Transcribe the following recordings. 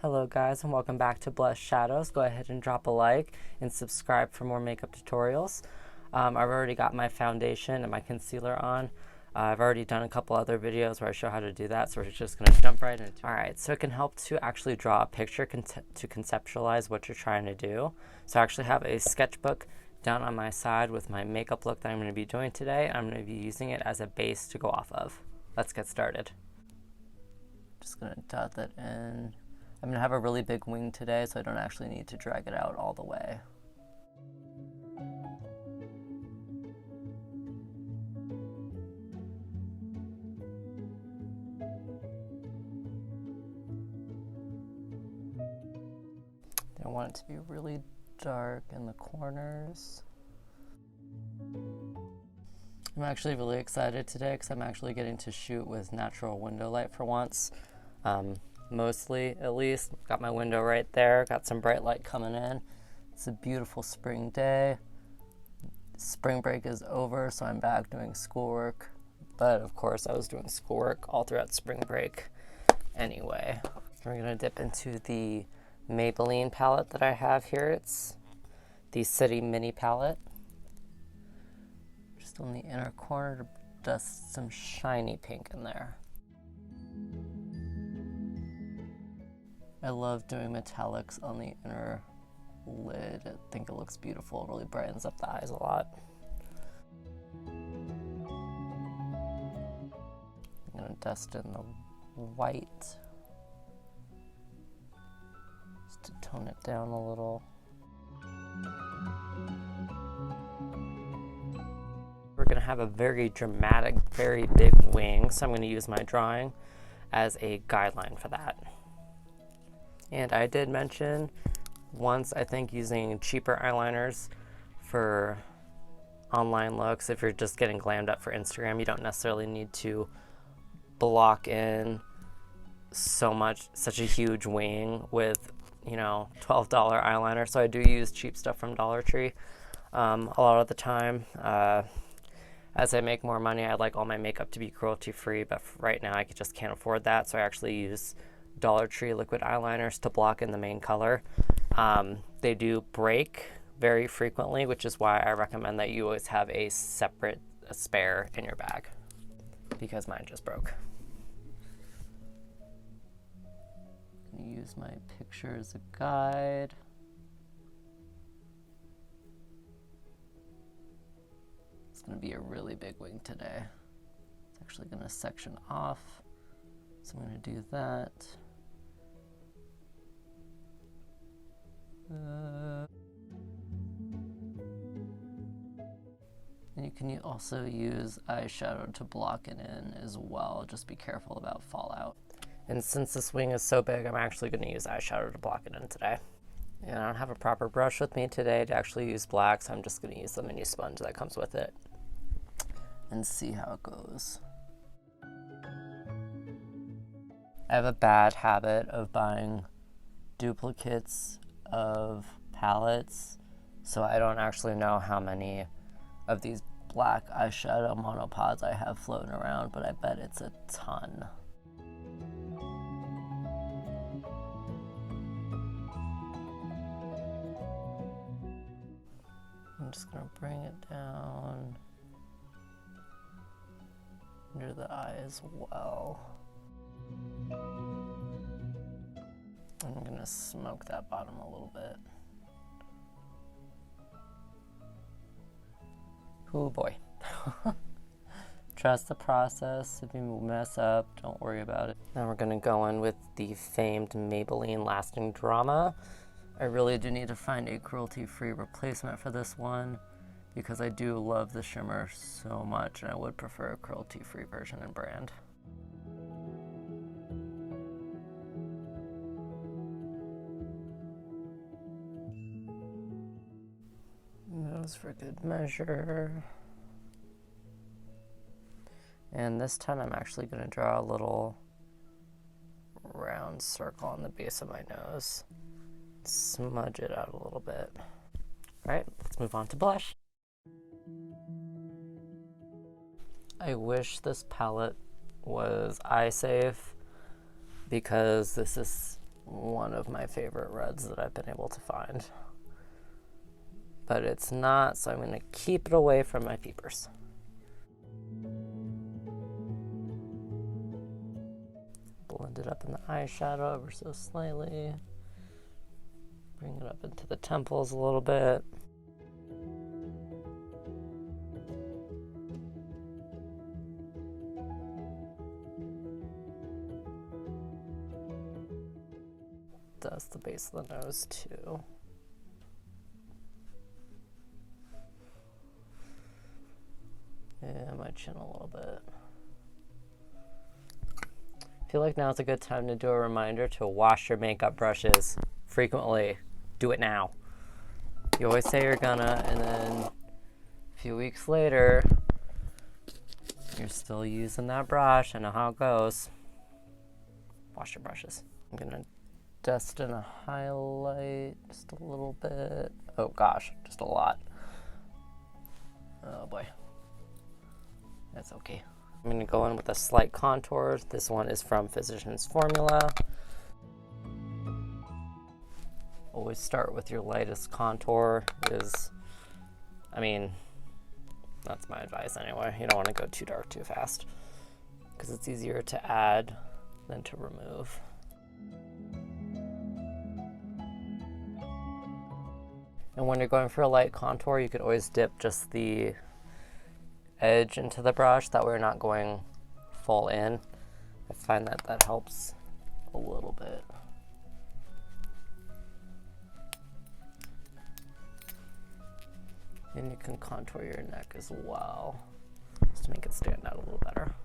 Hello guys and welcome back to Blush Shadows. Go ahead and drop a like and subscribe for more makeup tutorials. I've already got my foundation and my concealer on. I've already done a couple other videos where I show how to do that, so we're just going to jump right into it. Alright, so it can help to actually draw a picture to conceptualize what you're trying to do. So I actually have a sketchbook down on my side with my makeup look that I'm going to be doing today. I'm going to be using it as a base to go off of. Let's get started. Just going to dot that in. I'm going to have a really big wing today, so I don't actually need to drag it out all the way. I want it to be really dark in the corners. I'm actually really excited today because I'm actually getting to shoot with natural window light for once. Mostly, at least. Got my window right there, got some bright light coming in. It's a beautiful spring day. Spring break is over, so I'm back doing schoolwork. But of course, I was doing schoolwork all throughout spring break anyway. We're gonna dip into the Maybelline palette that I have here. It's the City Mini palette. Just on the inner corner to dust some shiny pink in there. I love doing metallics on the inner lid. I think it looks beautiful. It really brightens up the eyes a lot. I'm going to dust in the white just to tone it down a little. We're going to have a very dramatic, very big wing, so I'm going to use my drawing as a guideline for that. And I did mention once, I think, using cheaper eyeliners for online looks. If you're just getting glammed up for Instagram, you don't necessarily need to block in such a huge wing with, you know, $12 eyeliner. So I do use cheap stuff from Dollar Tree a lot of the time. As I make more money, I'd like all my makeup to be cruelty-free, but right now I just can't afford that, so I actually use Dollar Tree liquid eyeliners to block in the main color. They do break very frequently, which is why I recommend that you always have a spare in your bag, because mine just broke. I'm going to use my picture as a guide. It's going to be a really big wing today. It's actually going to section off, so I'm going to do that. And you can also use eyeshadow to block it in as well. Just be careful about fallout. And since this wing is so big, I'm actually going to use eyeshadow to block it in today. And I don't have a proper brush with me today to actually use black, so I'm just going to use the mini sponge that comes with it and see how it goes. I have a bad habit of buying duplicates of palettes, so I don't actually know how many of these black eyeshadow monopods I have floating around, but I bet it's a ton. I'm just going to bring it down under the eye as well. I'm going to smoke that bottom a little bit. Oh boy. Trust the process. If you mess up, don't worry about it. Now we're going to go in with the famed Maybelline Lasting Drama. I really do need to find a cruelty-free replacement for this one, because I do love the shimmer so much, and I would prefer a cruelty-free version and brand. Nose for good measure. And this time I'm actually going to draw a little round circle on the base of my nose. Smudge it out a little bit. Alright, let's move on to blush. I wish this palette was eye safe, because this is one of my favorite reds that I've been able to find. But it's not, so I'm going to keep it away from my peepers. Blend it up in the eyeshadow ever so slightly. Bring it up into the temples a little bit. Does the base of the nose too. And my chin a little bit. I feel like now's a good time to do a reminder to wash your makeup brushes frequently. Do it now. You always say you're gonna, and then a few weeks later, you're still using that brush. I know how it goes. Wash your brushes. I'm gonna dust in a highlight just a little bit. Oh gosh, just a lot. Oh boy. That's okay. I'm going to go in with a slight contour. This one is from Physicians Formula. Always start with your lightest contour. That's my advice anyway. You don't want to go too dark too fast because it's easier to add than to remove. And when you're going for a light contour, you could always dip just the edge into the brush, that way we're not going full in. I find that that helps a little bit. And you can contour your neck as well, just to make it stand out a little better.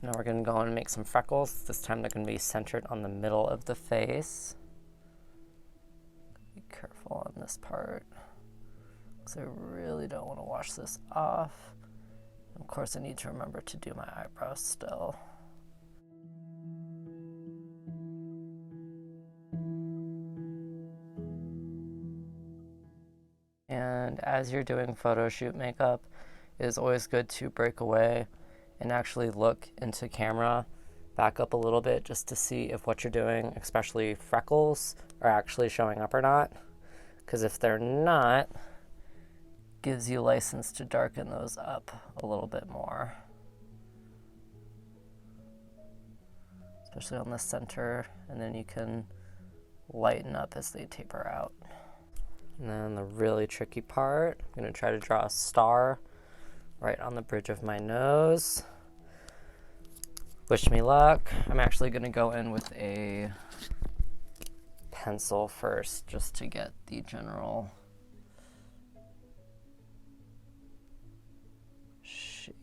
Now we're going to go and make some freckles. This time they're going to be centered on the middle of the face. Be careful on this part, because I really don't want to wash this off. Of course, I need to remember to do my eyebrows still. And as you're doing photo shoot makeup, it is always good to break away and actually look into camera, back up a little bit just to see if what you're doing, especially freckles, are actually showing up or not. Because if they're not, gives you license to darken those up a little bit more. Especially on the center, and then you can lighten up as they taper out. And then the really tricky part, I'm going to try to draw a star right on the bridge of my nose. Wish me luck. I'm actually going to go in with a pencil first, just to get the general shape.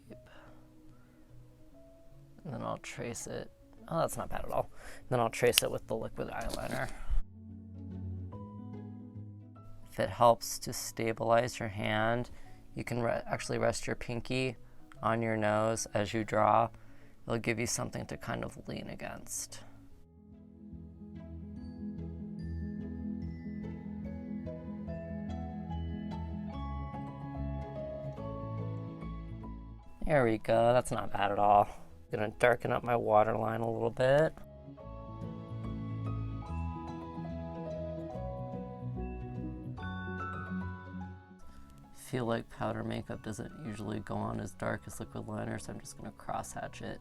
And then I'll trace it. Oh, that's not bad at all. And then I'll trace it with the liquid eyeliner. If it helps to stabilize your hand, you can actually rest your pinky on your nose as you draw. It'll give you something to kind of lean against. There we go, that's not bad at all. I'm gonna darken up my waterline a little bit. Feel like powder makeup doesn't usually go on as dark as liquid liner, so I'm just gonna cross hatch it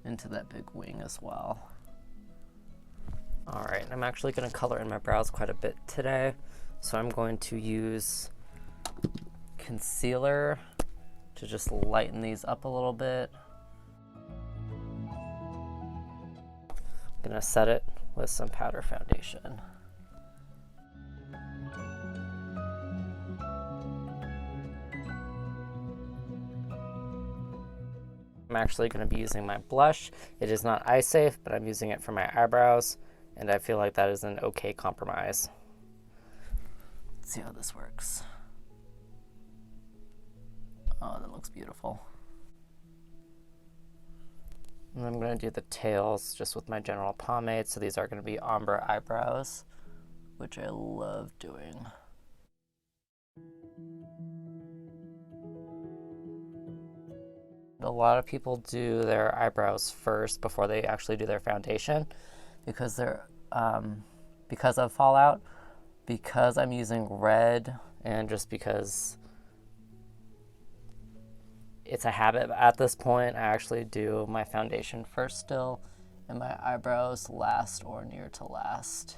into that big wing as well. All right, I'm actually gonna color in my brows quite a bit today, so I'm going to use concealer to just lighten these up a little bit. I'm gonna set it with some powder foundation. I'm actually going to be using my blush. It is not eye safe, but I'm using it for my eyebrows, and I feel like that is an okay compromise. Let's see how this works. Oh, that looks beautiful. And I'm going to do the tails just with my general pomade. So these are going to be ombre eyebrows, which I love doing. A lot of people do their eyebrows first before they actually do their foundation, because they're because of fallout, because I'm using red, and just because it's a habit at this point. I actually do my foundation first still, and my eyebrows last or near to last.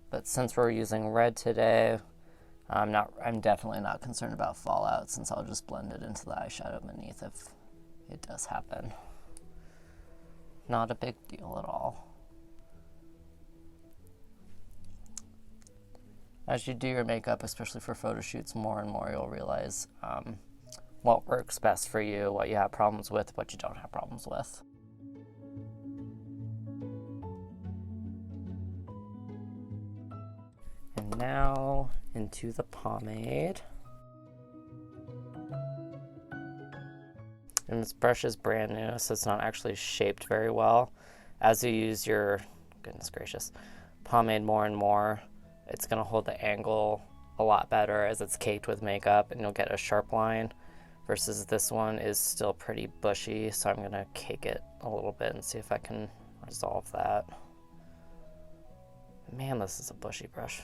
But since we're using red today, I'm definitely not concerned about fallout, since I'll just blend it into the eyeshadow beneath if it does happen. Not a big deal at all. As you do your makeup, especially for photo shoots, more and more you'll realize what works best for you, what you have problems with, what you don't have problems with. And now into the pomade. And this brush is brand new, so it's not actually shaped very well. As you use your, goodness gracious, pomade more and more, it's gonna hold the angle a lot better as it's caked with makeup, and you'll get a sharp line, versus this one is still pretty bushy, so I'm gonna cake it a little bit and see if I can resolve that. Man, this is a bushy brush.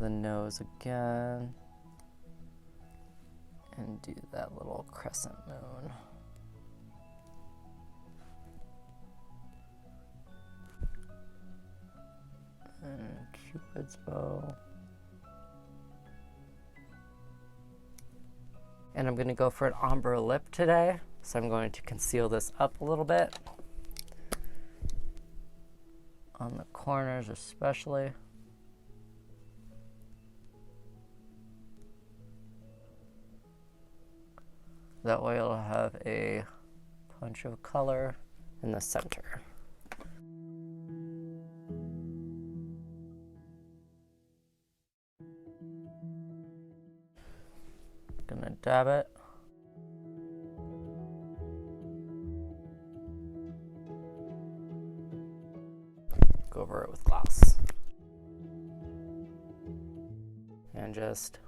The nose again, and do that little crescent moon. And Cupid's bow. And I'm going to go for an ombre lip today, so I'm going to conceal this up a little bit, on the corners especially. That way it'll have a punch of color in the center. Gonna dab it. Go over it with gloss. And just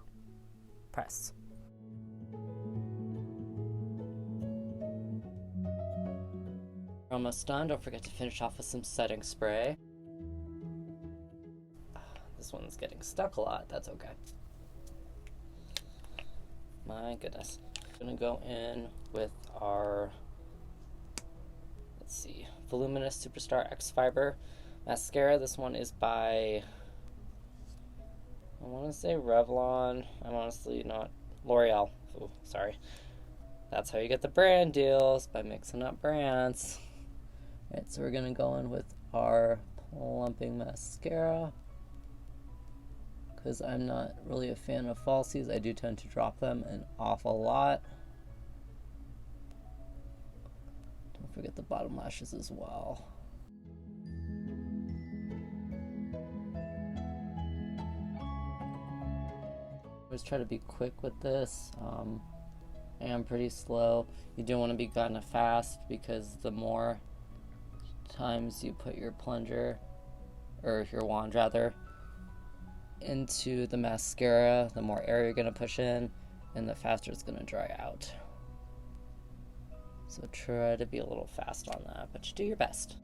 press. Almost done. Don't forget to finish off with some setting spray. This one's getting stuck a lot. That's okay. My goodness. I'm gonna go in with our, let's see, Voluminous Superstar X Fiber mascara. This one is by, I want to say Revlon. I'm honestly not, L'Oreal. Oh, sorry. That's how you get the brand deals, by mixing up brands. Alright, so we're going to go in with our plumping mascara. Because I'm not really a fan of falsies, I do tend to drop them an awful lot. Don't forget the bottom lashes as well. Always try to be quick with this. I am pretty slow. You do want to be kind of fast, because the more times you put your plunger, or your wand rather, into the mascara, the more air you're going to push in, and the faster it's going to dry out. So try to be a little fast on that, but you do your best.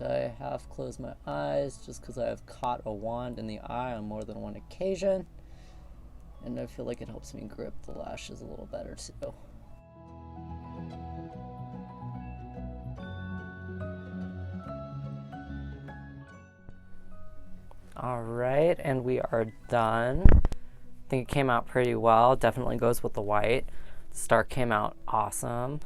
I half close my eyes just because I have caught a wand in the eye on more than one occasion, and I feel like it helps me grip the lashes a little better too. Alright, and we are done. I think it came out pretty well. Definitely goes with the white. The star came out awesome.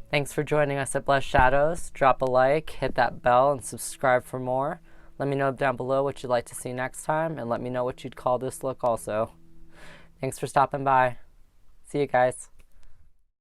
Thanks for joining us at Blush Shadows. Drop a like, hit that bell, and subscribe for more. Let me know down below what you'd like to see next time, and let me know what you'd call this look also. Thanks for stopping by. See you guys.